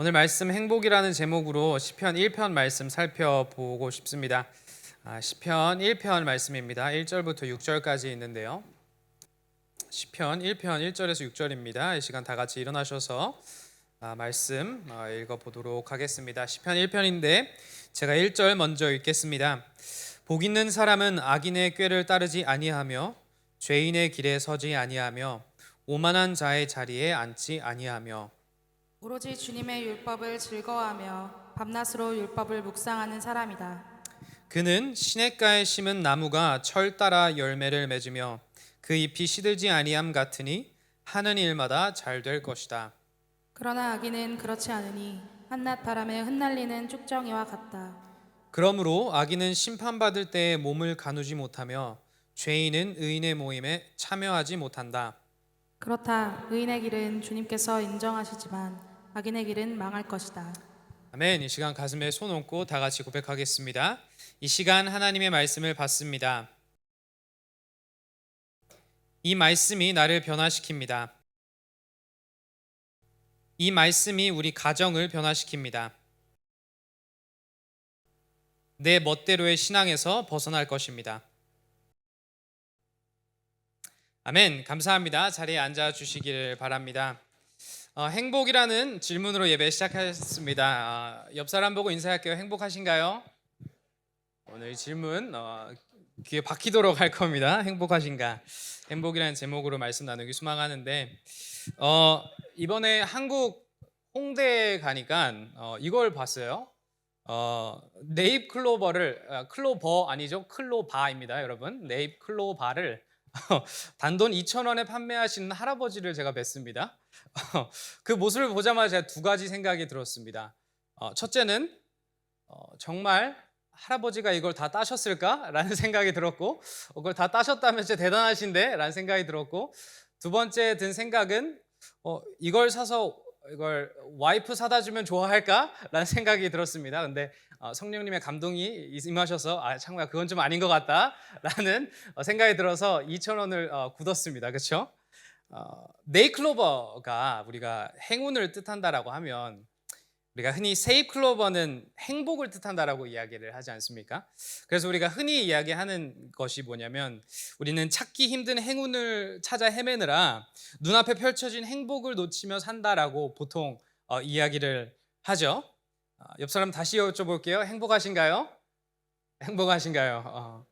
오늘 말씀 행복이라는 제목으로 시편 1편 말씀 살펴보고 싶습니다. 시편 1편 말씀입니다. 1절부터 6절까지 있는데요. 시편 1편 1절에서 6절입니다. 이 시간 다 같이 일어나셔서 말씀 읽어보도록 하겠습니다. 시편 1편인데 제가 1절 먼저 읽겠습니다. 복 있는 사람은 악인의 꾀를 따르지 아니하며 죄인의 길에 서지 아니하며 오만한 자의 자리에 앉지 아니하며 오로지 주님의 율법을 즐거워하며 밤낮으로 율법을 묵상하는 사람이다. 그는 시냇가에 심은 나무가 철 따라 열매를 맺으며 그 잎이 시들지 아니함 같으니 하는 일마다 잘 될 것이다. 그러나 악인은 그렇지 않으니 한낮 바람에 흩날리는 쭉정이와 같다. 그러므로 악인은 심판받을 때에 몸을 가누지 못하며 죄인은 의인의 모임에 참여하지 못한다. 그렇다. 의인의 길은 주님께서 인정하시지만 악인의 길은 망할 것이다. 아멘. 이 시간 가슴에 손 얹고 다 같이 고백하겠습니다. 이 시간 하나님의 말씀을 받습니다. 이 말씀이 나를 변화시킵니다. 이 말씀이 우리 가정을 변화시킵니다. 내 멋대로의 신앙에서 벗어날 것입니다. 아멘. 감사합니다. 자리에 앉아 주시기를 바랍니다. 행복이라는 질문으로 예배 시작하겠습니다. 옆 사람 보고 인사할게요. 행복하신가요? 오늘 질문 귀에 박히도록 할 겁니다. 행복하신가? 행복이라는 제목으로 말씀 나누기 소망하는데 이번에 한국 홍대에 가니까 이걸 봤어요. 네잎 클로버를 클로버 아니죠? 클로바입니다, 여러분. 네잎 클로바를 단돈 2,000원에 판매하시는 할아버지를 제가 뵀습니다. 그 모습을 보자마자 제가 두 가지 생각이 들었습니다. 첫째는 정말 할아버지가 이걸 다 따셨을까? 라는 생각이 들었고, 그걸 다 따셨다면 진짜 대단하신데? 라는 생각이 들었고, 두 번째 든 생각은 이걸 사서 이걸 와이프 사다 주면 좋아할까? 라는 생각이 들었습니다. 근데 성령님의 감동이 임하셔서 정말 그건 좀 아닌 것 같다 라는 생각이 들어서 2,000원을 굳었습니다. 그렇죠? 네잎클로버가 우리가 행운을 뜻한다라고 하면 우리가 흔히 세잎클로버는 행복을 뜻한다라고 이야기를 하지 않습니까? 그래서 우리가 흔히 이야기하는 것이 뭐냐면 우리는 찾기 힘든 행운을 찾아 헤매느라 눈앞에 펼쳐진 행복을 놓치며 산다라고 보통 이야기를 하죠. 옆 사람 다시 여쭤볼게요. 행복하신가요? 행복하신가요?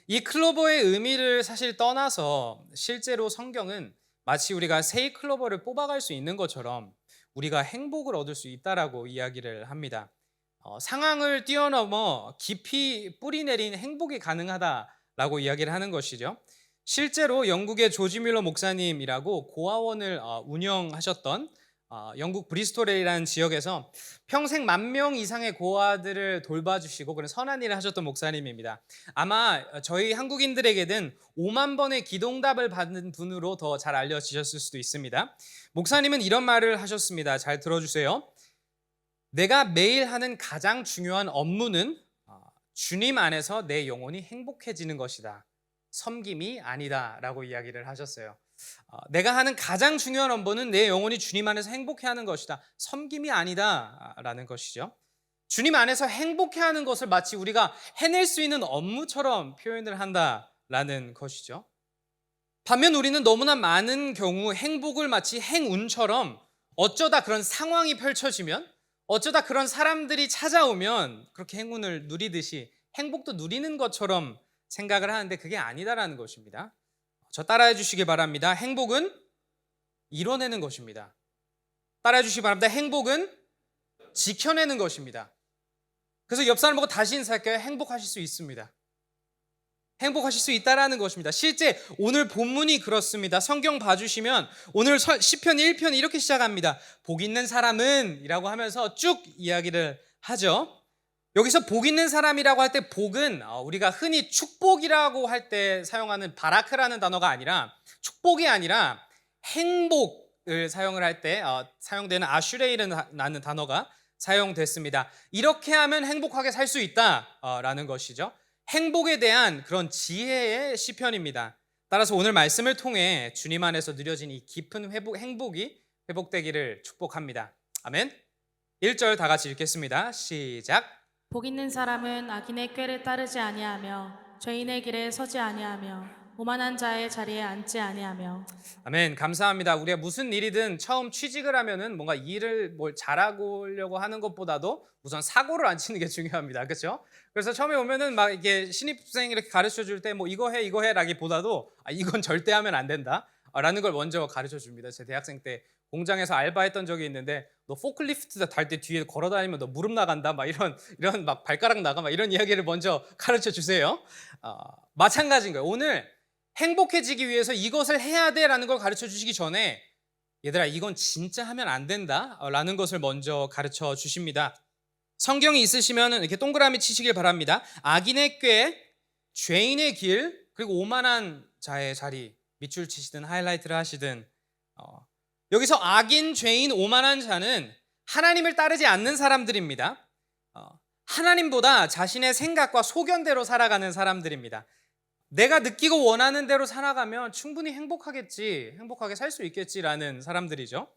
이 클로버의 의미를 사실 떠나서 실제로 성경은 마치 우리가 새 클로버를 뽑아갈 수 있는 것처럼 우리가 행복을 얻을 수 있다라고 이야기를 합니다. 상황을 뛰어넘어 깊이 뿌리 내린 행복이 가능하다라고 이야기를 하는 것이죠. 실제로 영국의 조지 뮬러 목사님이라고 고아원을 운영하셨던 영국 브리스톨이라는 지역에서 평생 10,000명 이상의 고아들을 돌봐주시고 그런 선한 일을 하셨던 목사님입니다. 아마 저희 한국인들에게는 5만 번의 기도응답을 받은 분으로 더 잘 알려지셨을 수도 있습니다. 목사님은 이런 말을 하셨습니다. 잘 들어주세요. 내가 매일 하는 가장 중요한 업무는 주님 안에서 내 영혼이 행복해지는 것이다. 섬김이 아니다 라고 이야기를 하셨어요. 내가 하는 가장 중요한 업무는 내 영혼이 주님 안에서 행복해하는 것이다. 섬김이 아니다 라는 것이죠. 주님 안에서 행복해하는 것을 마치 우리가 해낼 수 있는 업무처럼 표현을 한다라는 것이죠. 반면 우리는 너무나 많은 경우 행복을 마치 행운처럼 어쩌다 그런 상황이 펼쳐지면 어쩌다 그런 사람들이 찾아오면 그렇게 행운을 누리듯이 행복도 누리는 것처럼 생각을 하는데 그게 아니다라는 것입니다. 저 따라해 주시기 바랍니다. 행복은 이뤄내는 것입니다. 따라해 주시기 바랍니다. 행복은 지켜내는 것입니다. 그래서 옆 사람 보고 다시 인사할게요. 행복하실 수 있습니다. 행복하실 수 있다라는 것입니다. 실제 오늘 본문이 그렇습니다. 성경 봐주시면 오늘 시편 1편 이렇게 시작합니다. 복 있는 사람은 이라고 하면서 쭉 이야기를 하죠. 여기서 복 있는 사람이라고 할 때 복은 우리가 흔히 축복이라고 할 때 사용하는 바라크라는 단어가 아니라 축복이 아니라 행복을 사용을 할 때 사용되는 아슈레이라는 단어가 사용됐습니다. 이렇게 하면 행복하게 살 수 있다라는 것이죠. 행복에 대한 그런 지혜의 시편입니다. 따라서 오늘 말씀을 통해 주님 안에서 누려진 이 깊은 행복이 회복되기를 축복합니다. 아멘. 1절 다 같이 읽겠습니다. 시작. 복 있는 사람은 악인의 꾀를 따르지 아니하며 죄인의 길에 서지 아니하며 오만한 자의 자리에 앉지 아니하며. 아멘. 감사합니다. 우리가 무슨 일이든 처음 취직을 하면은 뭔가 일을 뭘 잘하려고 하는 것보다도 우선 사고를 안 치는 게 중요합니다. 그렇죠? 그래서 처음에 오면은 막 이게 신입생 이렇게 가르쳐 줄 때 뭐 이거 해라기보다도 이건 절대 하면 안 된다. 라는 걸 먼저 가르쳐 줍니다. 제 대학생 때 공장에서 알바했던 적이 있는데 너 포클리프트 달 때 뒤에 걸어 다니면 너 무릎 나간다. 막 이런 막 발가락 나가 막 이런 이야기를 먼저 가르쳐 주세요. 마찬가지인 거예요. 오늘 행복해지기 위해서 이것을 해야 돼라는 걸 가르쳐 주시기 전에 얘들아 이건 진짜 하면 안 된다라는 것을 먼저 가르쳐 주십니다. 성경이 있으시면 이렇게 동그라미 치시길 바랍니다. 악인의 꾀, 죄인의 길, 그리고 오만한 자의 자리, 밑줄 치시든 하이라이트를 하시든 여기서 악인, 죄인, 오만한 자는 하나님을 따르지 않는 사람들입니다. 하나님보다 자신의 생각과 소견대로 살아가는 사람들입니다. 내가 느끼고 원하는 대로 살아가면 충분히 행복하게 살 수 있겠지라는 사람들이죠.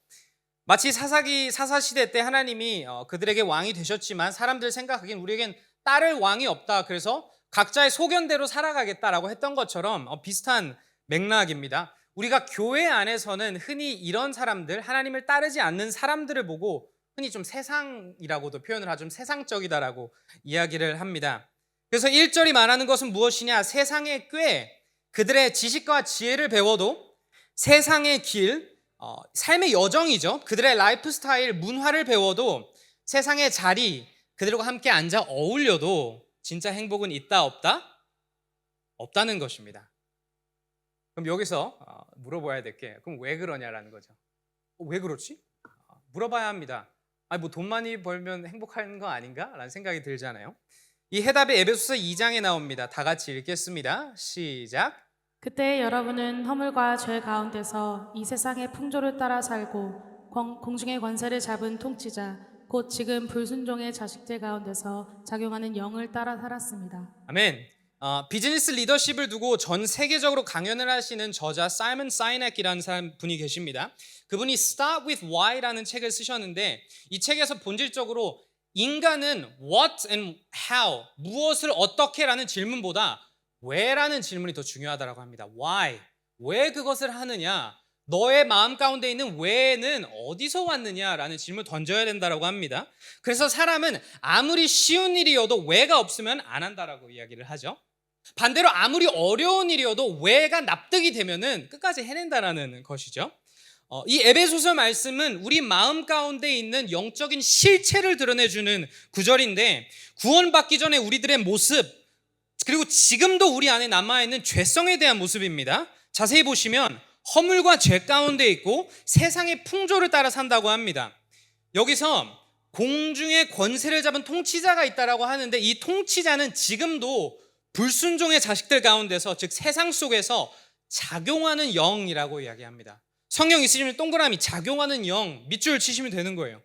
마치 사사시대 때 하나님이 그들에게 왕이 되셨지만 사람들 생각하기엔 우리에겐 따를 왕이 없다. 그래서 각자의 소견대로 살아가겠다라고 했던 것처럼 비슷한 맥락입니다. 우리가 교회 안에서는 흔히 이런 사람들, 하나님을 따르지 않는 사람들을 보고 흔히 좀 세상이라고도 표현을 하죠. 좀 세상적이다라고 이야기를 합니다. 그래서 1절이 말하는 것은 무엇이냐? 세상의 꾀, 그들의 지식과 지혜를 배워도 세상의 길, 삶의 여정이죠. 그들의 라이프 스타일, 문화를 배워도 세상의 자리, 그들과 함께 앉아 어울려도 진짜 행복은 있다 없다? 없다는 것입니다. 그럼 여기서 물어봐야 될 게 그럼 왜 그러냐라는 거죠. 왜 그렇지? 물어봐야 합니다. 뭐 돈 많이 벌면 행복한 거 아닌가? 라는 생각이 들잖아요. 이 해답이 에베소서 2장에 나옵니다. 다 같이 읽겠습니다. 시작. 그때 여러분은 허물과 죄 가운데서 이 세상의 풍조를 따라 살고 공중의 권세를 잡은 통치자 곧 지금 불순종의 자식들 가운데서 작용하는 영을 따라 살았습니다. 아멘. 비즈니스 리더십을 두고 전 세계적으로 강연을 하시는 저자 사이먼 사이넥이라는 분이 계십니다. 그분이 Start with Why라는 책을 쓰셨는데 이 책에서 본질적으로 인간은 what and how, 무엇을 어떻게라는 질문보다 왜라는 질문이 더 중요하다고 합니다. Why, 왜 그것을 하느냐, 너의 마음 가운데 있는 왜는 어디서 왔느냐라는 질문을 던져야 된다고 합니다. 그래서 사람은 아무리 쉬운 일이어도 왜가 없으면 안 한다라고 이야기를 하죠. 반대로 아무리 어려운 일이어도 왜가 납득이 되면은 끝까지 해낸다라는 것이죠. 이 에베소서 말씀은 우리 마음 가운데 있는 영적인 실체를 드러내주는 구절인데 구원받기 전에 우리들의 모습 그리고 지금도 우리 안에 남아있는 죄성에 대한 모습입니다. 자세히 보시면 허물과 죄 가운데 있고 세상의 풍조를 따라 산다고 합니다. 여기서 공중의 권세를 잡은 통치자가 있다라고 하는데 이 통치자는 지금도 불순종의 자식들 가운데서 즉 세상 속에서 작용하는 영이라고 이야기합니다. 성경 있으시면 동그라미 작용하는 영 밑줄 치시면 되는 거예요.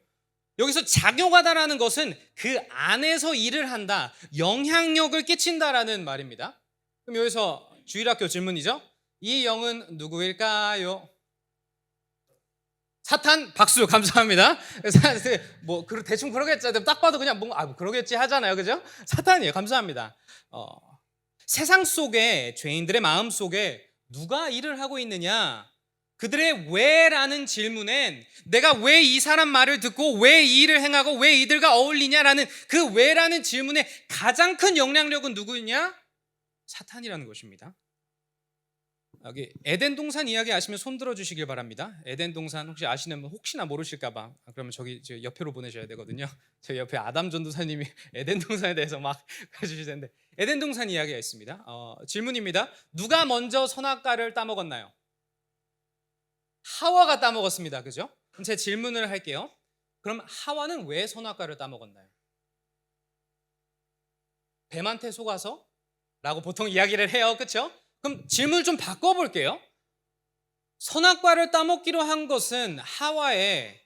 여기서 작용하다라는 것은 그 안에서 일을 한다, 영향력을 끼친다라는 말입니다. 그럼 여기서 주일학교 질문이죠. 이 영은 누구일까요? 사탄. 박수. 감사합니다. 뭐 대충 그러겠죠. 딱 봐도 그냥 뭔가 그러겠지 하잖아요, 그죠? 사탄이에요. 감사합니다. 세상 속에 죄인들의 마음 속에 누가 일을 하고 있느냐? 그들의 왜라는 질문엔 내가 왜 이 사람 말을 듣고 왜 이 일을 행하고 왜 이들과 어울리냐라는 그 왜라는 질문에 가장 큰 영향력은 누구냐? 사탄이라는 것입니다. 여기 에덴 동산 이야기 아시면 손 들어 주시길 바랍니다. 에덴 동산 혹시 아시는 분 혹시나 모르실까 봐 그러면 저기 옆으로 보내셔야 되거든요. 저 옆에 아담 전도사님이 에덴 동산에 대해서 막 해주실 텐데 에덴 동산 이야기가 있습니다. 질문입니다. 누가 먼저 선악과를 따먹었나요? 하와가 따먹었습니다. 그죠? 그럼 제 질문을 할게요. 그럼 하와는 왜 선악과를 따먹었나요? 뱀한테 속아서? 라고 보통 이야기를 해요. 그렇죠? 그럼 질문을 좀 바꿔볼게요. 선악과를 따먹기로 한 것은 하와의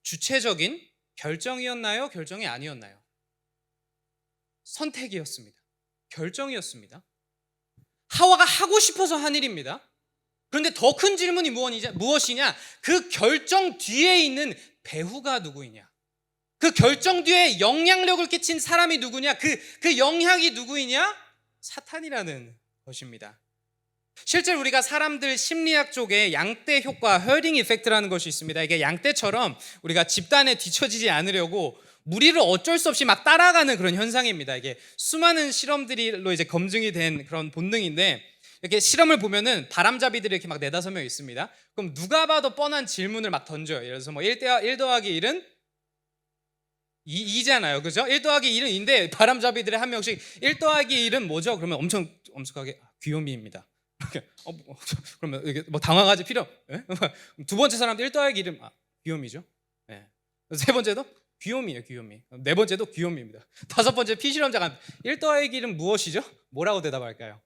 주체적인 결정이었나요? 결정이 아니었나요? 선택이었습니다. 결정이었습니다. 하와가 하고 싶어서 한 일입니다. 그런데 더 큰 질문이 무엇이냐? 그 결정 뒤에 있는 배후가 누구이냐? 그 결정 뒤에 영향력을 끼친 사람이 누구냐? 그 영향이 누구이냐? 사탄이라는 것입니다. 실제로 우리가 사람들 심리학 쪽에 양떼 효과, herding effect라는 것이 있습니다. 이게 양떼처럼 우리가 집단에 뒤처지지 않으려고 무리를 어쩔 수 없이 막 따라가는 그런 현상입니다. 이게 수많은 실험들로 이제 검증이 된 그런 본능인데, 이렇게 실험을 보면은 바람잡이들이 이렇게 막 4-5명 있습니다. 그럼 누가 봐도 뻔한 질문을 막 던져요. 예를 들어서 뭐 1 더하기 1은 2잖아요. 그죠? 1 더하기 1은 2인데 바람잡이들이 한 명씩 1 더하기 1은 뭐죠? 그러면 엄청 엄숙하게 귀요미입니다. 그러면 이게 뭐 당황하지 필요. 예? 두 번째 사람도 1 더하기 1은 귀요미죠. 예. 세 번째도 귀요미예요, 귀요미. 네 번째도 귀요미입니다. 다섯 번째 피실험자가 1 더하기 1은 무엇이죠? 뭐라고 대답할까요?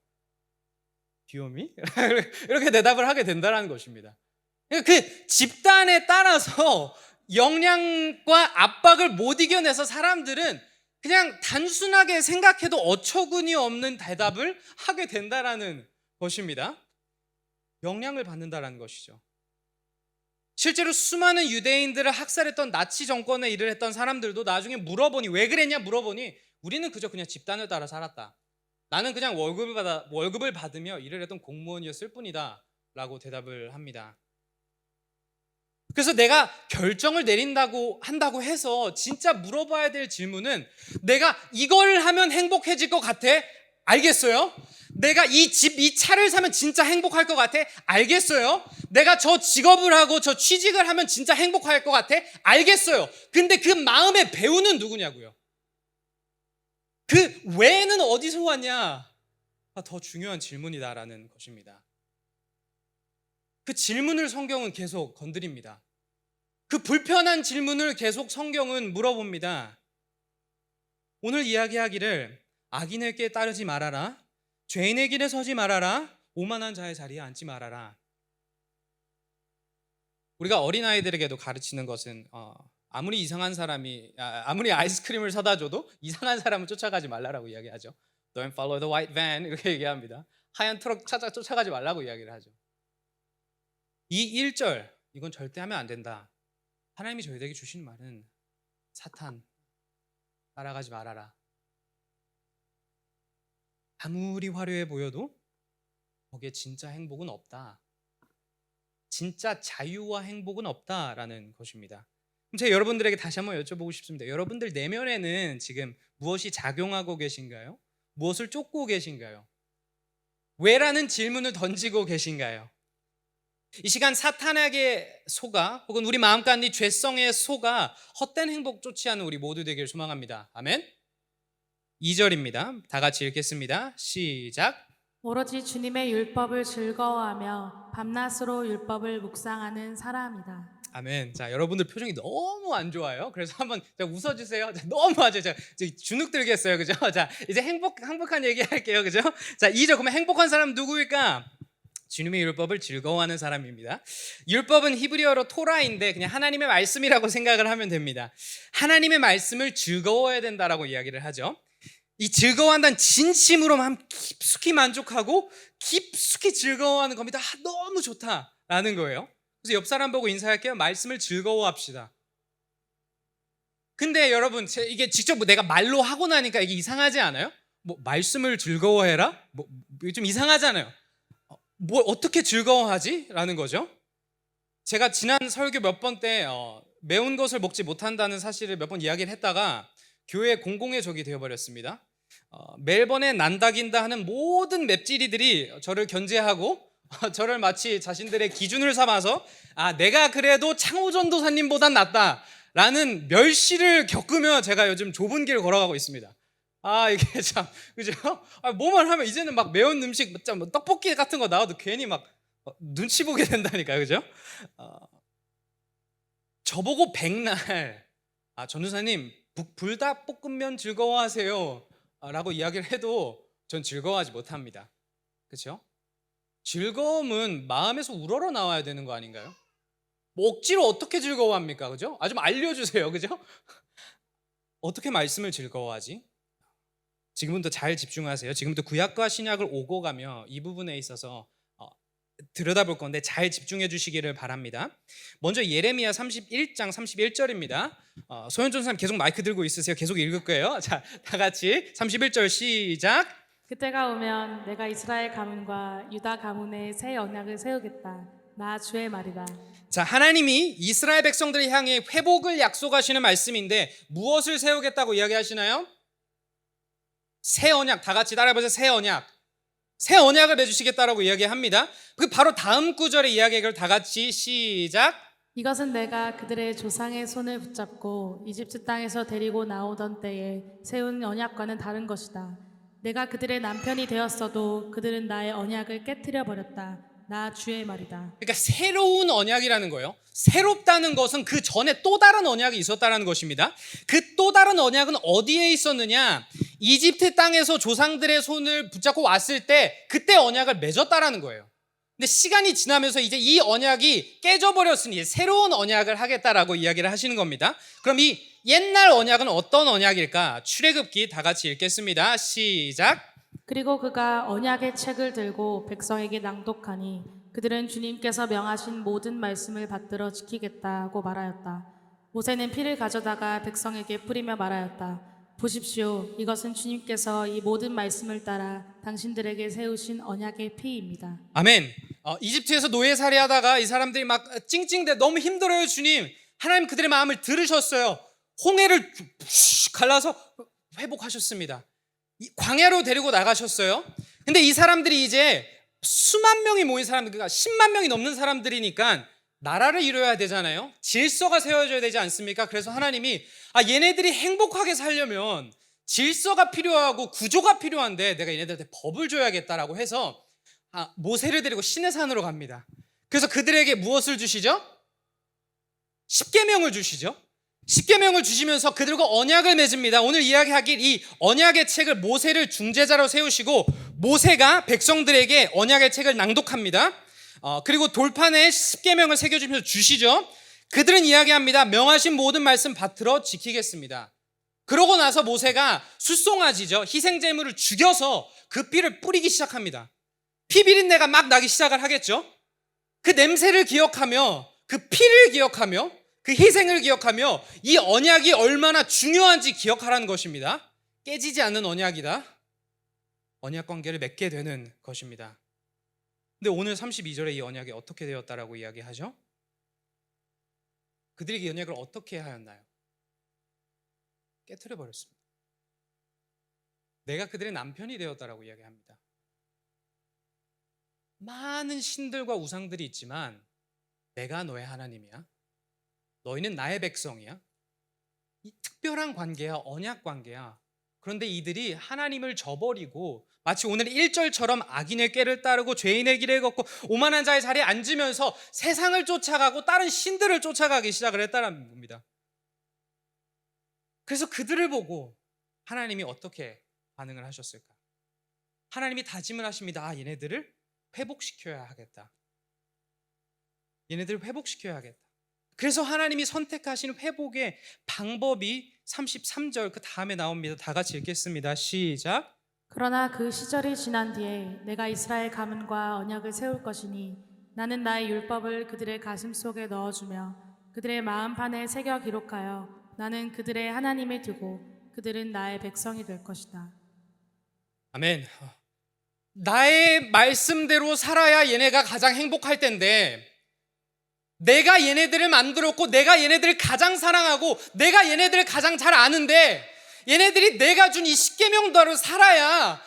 귀요미? 이렇게 대답을 하게 된다는 것입니다. 그 집단에 따라서 영향과 압박을 못 이겨내서 사람들은 그냥 단순하게 생각해도 어처구니 없는 대답을 하게 된다는 것입니다. 영향을 받는다는 것이죠. 실제로 수많은 유대인들을 학살했던 나치 정권에 일을 했던 사람들도 나중에 물어보니, 왜 그랬냐 물어보니, 우리는 그냥 집단을 따라 살았다. 나는 그냥 월급을 받으며 일을 했던 공무원이었을 뿐이다 라고 대답을 합니다. 그래서 내가 결정을 한다고 해서 진짜 물어봐야 될 질문은, 내가 이걸 하면 행복해질 것 같아? 알겠어요? 내가 이 차를 사면 진짜 행복할 것 같아? 알겠어요? 내가 저 직업을 하고 저 취직을 하면 진짜 행복할 것 같아? 알겠어요. 근데 그 마음의 배우는 누구냐고요? 그 왜는 어디서 왔냐? 더 중요한 질문이다라는 것입니다. 그 질문을 성경은 계속 건드립니다. 그 불편한 질문을 계속 성경은 물어봅니다. 오늘 이야기하기를 악인의 꾀에 따르지 말아라, 죄인의 길에 서지 말아라, 오만한 자의 자리에 앉지 말아라. 우리가 어린아이들에게도 가르치는 것은 아무리 이상한 사람이 아무리 아이스크림을 사다 줘도 이상한 사람을 쫓아가지 말라라고 이야기하죠. Don't follow the white van 이렇게 얘기합니다. 하얀 트럭 쫓아가지 말라고 이야기를 하죠. 이 1절, 이건 절대 하면 안 된다. 하나님이 저희에게 주신 말은 사탄 따라가지 말아라. 아무리 화려해 보여도 거기에 진짜 행복은 없다. 진짜 자유와 행복은 없다라는 것입니다. 그럼 제가 여러분들에게 다시 한번 여쭤보고 싶습니다. 여러분들 내면에는 지금 무엇이 작용하고 계신가요? 무엇을 쫓고 계신가요? 왜라는 질문을 던지고 계신가요? 이 시간 사탄에게 속아, 혹은 우리 마음가운데 죄성에 속아 헛된 행복 쫓지 않는 우리 모두 되기를 소망합니다. 아멘. 2절입니다. 다 같이 읽겠습니다. 시작. 오로지 주님의 율법을 즐거워하며 밤낮으로 율법을 묵상하는 사람이다. 아멘. 자, 여러분들 표정이 너무 안 좋아요. 그래서 한번 웃어주세요. 자, 너무 아주 주눅 들겠어요, 그죠? 자, 이제 행복한 얘기 할게요, 그죠? 자, 2절. 그러면 행복한 사람 누구일까? 주님의 율법을 즐거워하는 사람입니다. 율법은 히브리어로 토라인데 그냥 하나님의 말씀이라고 생각을 하면 됩니다. 하나님의 말씀을 즐거워해야 된다라고 이야기를 하죠. 이 즐거워한다는 진심으로만 깊숙이 만족하고 깊숙이 즐거워하는 겁니다. 너무 좋다라는 거예요. 그래서 옆 사람 보고 인사할게요. 말씀을 즐거워합시다. 근데 여러분, 이게 직접 내가 말로 하고 나니까 이게 이상하지 않아요? 뭐 말씀을 즐거워해라? 좀 이상하잖아요. 뭘 어떻게 즐거워하지? 라는 거죠. 제가 지난 설교 몇 번 때 매운 것을 먹지 못한다는 사실을 몇 번 이야기를 했다가 교회 공공의 적이 되어버렸습니다. 멜번에 난다긴다 하는 모든 맵찔이들이 저를 견제하고 저를 마치 자신들의 기준을 삼아서 내가 그래도 창호전도사님보단 낫다라는 멸시를 겪으며 제가 요즘 좁은 길을 걸어가고 있습니다. 이게 참, 그죠? 뭐만 하면 이제는 막 매운 음식, 떡볶이 같은 거 나와도 괜히 막 눈치 보게 된다니까요, 그죠? 저보고 백날, 전도사님, 불닭볶음면 즐거워하세요 라고 이야기를 해도 전 즐거워하지 못합니다. 그렇죠? 즐거움은 마음에서 우러러 나와야 되는 거 아닌가요? 뭐 억지로 어떻게 즐거워합니까? 그죠? 좀 알려주세요. 그죠? 어떻게 말씀을 즐거워하지? 지금부터 잘 집중하세요. 지금부터 구약과 신약을 오고 가며 이 부분에 있어서 들여다볼 건데 잘 집중해 주시기를 바랍니다. 먼저 예레미야 31장 31절입니다. 소현준 사람 계속 마이크 들고 있으세요. 계속 읽을 거예요. 자, 다 같이 31절 시작. 그때가 오면 내가 이스라엘 가문과 유다 가문에 새 언약을 세우겠다. 나 주의 말이다. 자, 하나님이 이스라엘 백성들을 향해 회복을 약속하시는 말씀인데 무엇을 세우겠다고 이야기하시나요? 새 언약. 다 같이 따라해보세요. 새 언약. 새 언약을 맺으시겠다라고 이야기합니다. 그 바로 다음 구절의 이야기를 다 같이 시작. 이것은 내가 그들의 조상의 손을 붙잡고 이집트 땅에서 데리고 나오던 때에 세운 언약과는 다른 것이다. 내가 그들의 남편이 되었어도 그들은 나의 언약을 깨뜨려 버렸다. 나 주의 말이다. 그러니까 새로운 언약이라는 거예요. 새롭다는 것은 그 전에 또 다른 언약이 있었다는 것입니다. 그 또 다른 언약은 어디에 있었느냐? 이집트 땅에서 조상들의 손을 붙잡고 왔을 때 그때 언약을 맺었다라는 거예요. 근데 시간이 지나면서 이제 이 언약이 깨져버렸으니 새로운 언약을 하겠다라고 이야기를 하시는 겁니다. 그럼 이 옛날 언약은 어떤 언약일까? 출애굽기 다 같이 읽겠습니다. 시작. 그리고 그가 언약의 책을 들고 백성에게 낭독하니 그들은 주님께서 명하신 모든 말씀을 받들어 지키겠다고 말하였다. 모세는 피를 가져다가 백성에게 뿌리며 말하였다. 보십시오. 이것은 주님께서 이 모든 말씀을 따라 당신들에게 세우신 언약의 피입니다. 아멘. 이집트에서 노예살이하다가 이 사람들이 막 찡찡대 너무 힘들어요 주님. 하나님 그들의 마음을 들으셨어요. 홍해를 갈라서 회복하셨습니다. 광야로 데리고 나가셨어요. 근데 이 사람들이 이제 수만 명이 모인 사람들, 그러니까 10만 명이 넘는 사람들이니까 나라를 이루어야 되잖아요. 질서가 세워져야 되지 않습니까? 그래서 하나님이 얘네들이 행복하게 살려면 질서가 필요하고 구조가 필요한데 내가 얘네들한테 법을 줘야겠다라고 해서 모세를 데리고 시내산으로 갑니다. 그래서 그들에게 무엇을 주시죠? 십계명을 주시죠. 십계명을 주시면서 그들과 언약을 맺습니다. 오늘 이야기하길 이 언약의 책을 모세를 중재자로 세우시고 모세가 백성들에게 언약의 책을 낭독합니다. 그리고 돌판에 십계명을 새겨주면서 주시죠. 그들은 이야기합니다. 명하신 모든 말씀 받들어 지키겠습니다. 그러고 나서 모세가 숫송아지죠. 희생제물을 죽여서 그 피를 뿌리기 시작합니다. 피 비린내가 막 나기 시작을 하겠죠. 그 냄새를 기억하며 그 피를 기억하며 그 희생을 기억하며 이 언약이 얼마나 중요한지 기억하라는 것입니다. 깨지지 않는 언약이다. 언약 관계를 맺게 되는 것입니다. 근데 오늘 32절에 이 언약이 어떻게 되었다라고 이야기하죠? 그들이 이 언약을 어떻게 하였나요? 깨트려 버렸습니다. 내가 그들의 남편이 되었다라고 이야기합니다. 많은 신들과 우상들이 있지만 내가 너의 하나님이야. 너희는 나의 백성이야. 이 특별한 관계야, 언약 관계야. 그런데 이들이 하나님을 저버리고 마치 오늘 1절처럼 악인의 꾀를 따르고 죄인의 길을 걷고 오만한 자의 자리에 앉으면서 세상을 쫓아가고 다른 신들을 쫓아가기 시작을 했다는 겁니다. 그래서 그들을 보고 하나님이 어떻게 반응을 하셨을까? 하나님이 다짐을 하십니다. 얘네들을 회복시켜야 하겠다. 얘네들을 회복시켜야 하겠다. 그래서 하나님이 선택하신 회복의 방법이 33절 그 다음에 나옵니다. 다 같이 읽겠습니다. 시작. 그러나 그 시절이 지난 뒤에 내가 이스라엘 가문과 언약을 세울 것이니 나는 나의 율법을 그들의 가슴 속에 넣어주며 그들의 마음판에 새겨 기록하여 나는 그들의 하나님이 되고 그들은 나의 백성이 될 것이다. 아멘. 나의 말씀대로 살아야 얘네가 가장 행복할 텐데 내가 얘네들을 만들었고 내가 얘네들을 가장 사랑하고 내가 얘네들을 가장 잘 아는데 얘네들이 내가 준 이 십계명대로 살아야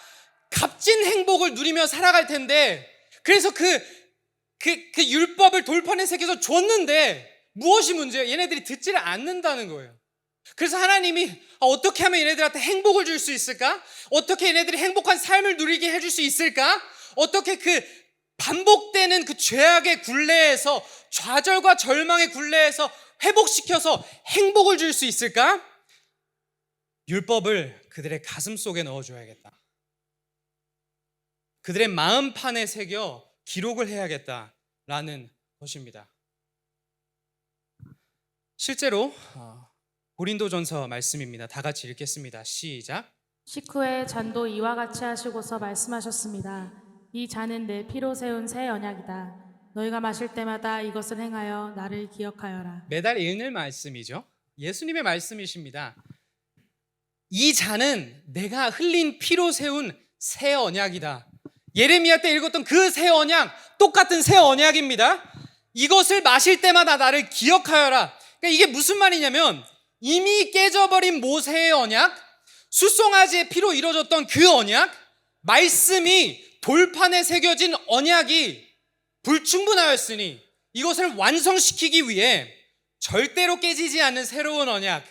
값진 행복을 누리며 살아갈 텐데 그래서 그 율법을 돌판에 새겨서 줬는데 무엇이 문제예요? 얘네들이 듣지를 않는다는 거예요. 그래서 하나님이 어떻게 하면 얘네들한테 행복을 줄 수 있을까? 어떻게 얘네들이 행복한 삶을 누리게 해줄 수 있을까? 어떻게 그 반복되는 그 죄악의 굴레에서 좌절과 절망의 굴레에서 회복시켜서 행복을 줄 수 있을까? 율법을 그들의 가슴 속에 넣어줘야겠다. 그들의 마음판에 새겨 기록을 해야겠다라는 것입니다. 실제로 고린도전서 말씀입니다. 다 같이 읽겠습니다. 시작. 식후에 잔도 이와 같이 하시고서 말씀하셨습니다. 이 잔은 내 피로 세운 새 언약이다. 너희가 마실 때마다 이것을 행하여 나를 기억하여라. 매달 읽는 말씀이죠. 예수님의 말씀이십니다. 이 잔은 내가 흘린 피로 세운 새 언약이다. 예레미야 때 읽었던 그 새 언약, 똑같은 새 언약입니다. 이것을 마실 때마다 나를 기억하여라. 그러니까 이게 무슨 말이냐면 이미 깨져버린 모세의 언약, 숫송아지의 피로 이루어졌던 그 언약, 말씀이 돌판에 새겨진 언약이 불충분하였으니 이것을 완성시키기 위해 절대로 깨지지 않는 새로운 언약,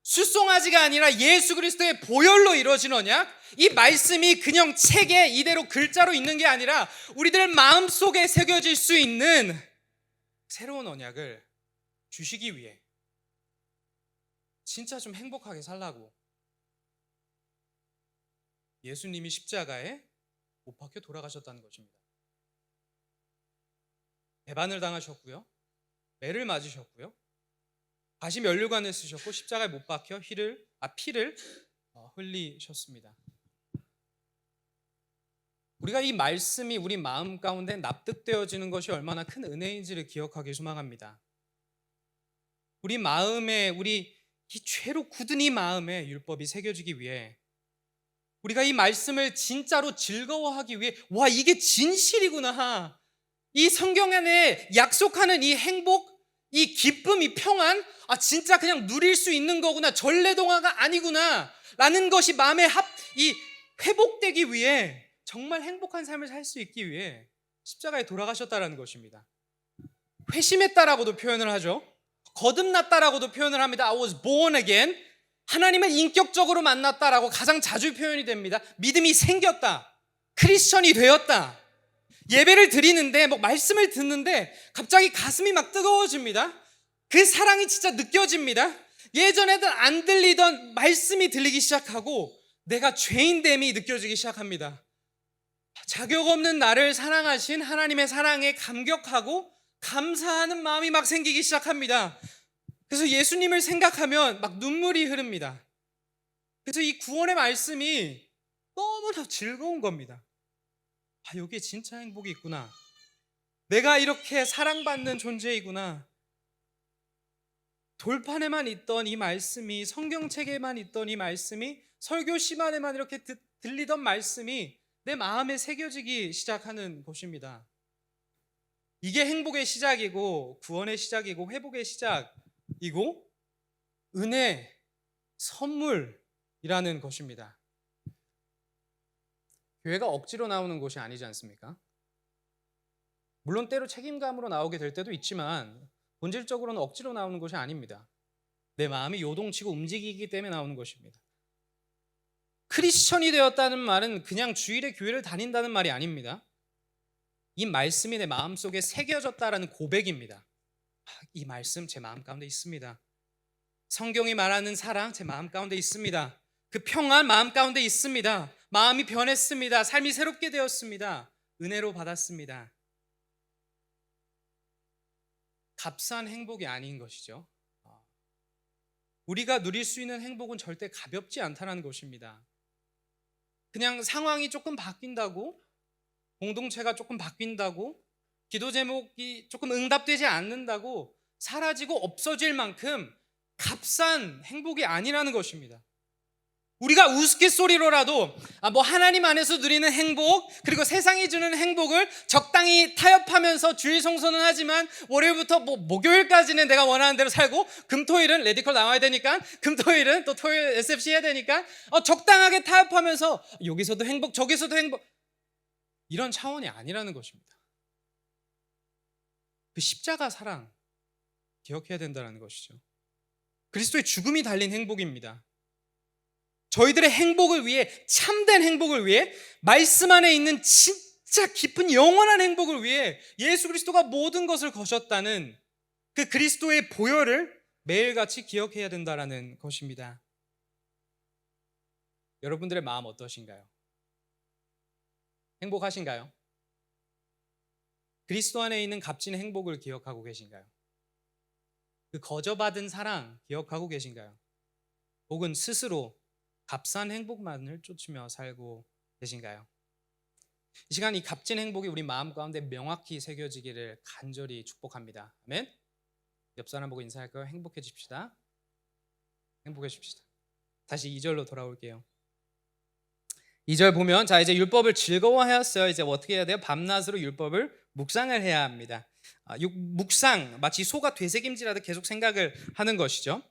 숫송아지가 아니라 예수 그리스도의 보혈로 이루어진 언약, 이 말씀이 그냥 책에 이대로 글자로 있는 게 아니라 우리들 마음속에 새겨질 수 있는 새로운 언약을 주시기 위해 진짜 좀 행복하게 살라고 예수님이 십자가에 못 박혀 돌아가셨다는 것입니다. 배반을 당하셨고요, 매를 맞으셨고요, 다시 면류관을 쓰셨고 십자가에 못 박혀 피를 흘리셨습니다. 우리가 이 말씀이 우리 마음 가운데 납득되어지는 것이 얼마나 큰 은혜인지를 기억하기 소망합니다. 우리 마음에, 우리 이 죄로 굳은 이 마음에 율법이 새겨지기 위해 우리가 이 말씀을 진짜로 즐거워하기 위해, 와, 이게 진실이구나, 이 성경 안에 약속하는 이 행복, 이 기쁨, 이 평안, 진짜 그냥 누릴 수 있는 거구나, 전래동화가 아니구나 라는 것이 마음에 회복되기 위해, 정말 행복한 삶을 살 수 있기 위해 십자가에 돌아가셨다라는 것입니다. 회심했다라고도 표현을 하죠. 거듭났다라고도 표현을 합니다. I was born again. 하나님을 인격적으로 만났다라고 가장 자주 표현이 됩니다. 믿음이 생겼다, 크리스천이 되었다. 예배를 드리는데, 말씀을 듣는데 갑자기 가슴이 막 뜨거워집니다. 그 사랑이 진짜 느껴집니다. 예전에는 안 들리던 말씀이 들리기 시작하고 내가 죄인됨이 느껴지기 시작합니다. 자격 없는 나를 사랑하신 하나님의 사랑에 감격하고 감사하는 마음이 막 생기기 시작합니다. 그래서 예수님을 생각하면 막 눈물이 흐릅니다. 그래서 이 구원의 말씀이 너무나 즐거운 겁니다. 여기에 진짜 행복이 있구나, 내가 이렇게 사랑받는 존재이구나. 돌판에만 있던 이 말씀이, 성경책에만 있던 이 말씀이, 설교 시간에만 이렇게 들리던 말씀이 내 마음에 새겨지기 시작하는 것입니다. 이게 행복의 시작이고 구원의 시작이고 회복의 시작이고 은혜, 선물이라는 것입니다. 교회가 억지로 나오는 곳이 아니지 않습니까? 물론 때로 책임감으로 나오게 될 때도 있지만 본질적으로는 억지로 나오는 것이 아닙니다. 내 마음이 요동치고 움직이기 때문에 나오는 것입니다. 크리스천이 되었다는 말은 그냥 주일에 교회를 다닌다는 말이 아닙니다. 이 말씀이 내 마음속에 새겨졌다라는 고백입니다. 이 말씀 제 마음 가운데 있습니다. 성경이 말하는 사랑 제 마음 가운데 있습니다. 그 평안 마음 가운데 있습니다. 마음이 변했습니다. 삶이 새롭게 되었습니다. 은혜로 받았습니다. 값싼 행복이 아닌 것이죠. 우리가 누릴 수 있는 행복은 절대 가볍지 않다는 것입니다. 그냥 상황이 조금 바뀐다고, 공동체가 조금 바뀐다고, 기도 제목이 조금 응답되지 않는다고 사라지고 없어질 만큼 값싼 행복이 아니라는 것입니다. 우리가 우스갯소리로라도 하나님 안에서 누리는 행복, 그리고 세상이 주는 행복을 적당히 타협하면서 주일 성수는 하지만 월요일부터 목요일까지는 내가 원하는 대로 살고, 금토일은 레디컬 나와야 되니까, 금토일은 또 토요일 SFC 해야 되니까 적당하게 타협하면서 여기서도 행복 저기서도 행복, 이런 차원이 아니라는 것입니다. 그 십자가 사랑 기억해야 된다는 것이죠. 그리스도의 죽음이 달린 행복입니다. 저희들의 행복을 위해, 참된 행복을 위해, 말씀 안에 있는 진짜 깊은 영원한 행복을 위해 예수 그리스도가 모든 것을 거셨다는 그 그리스도의 보혈을 매일같이 기억해야 된다는 것입니다. 여러분들의 마음 어떠신가요? 행복하신가요? 그리스도 안에 있는 값진 행복을 기억하고 계신가요? 그 거저받은 사랑 기억하고 계신가요? 혹은 스스로 값싼 행복만을 쫓으며 살고 계신가요? 이 시간 이 값진 행복이 우리 마음 가운데 명확히 새겨지기를 간절히 축복합니다. 아멘. 옆 사람 보고 인사할까요? 행복해집시다. 행복해집시다. 다시 2절로 돌아올게요. 2절 보면 자 이제 율법을 즐거워하였어요. 이제 어떻게 해야 돼요? 밤낮으로 율법을 묵상을 해야 합니다. 묵상 마치 소가 되새김질하듯 계속 생각을 하는 것이죠.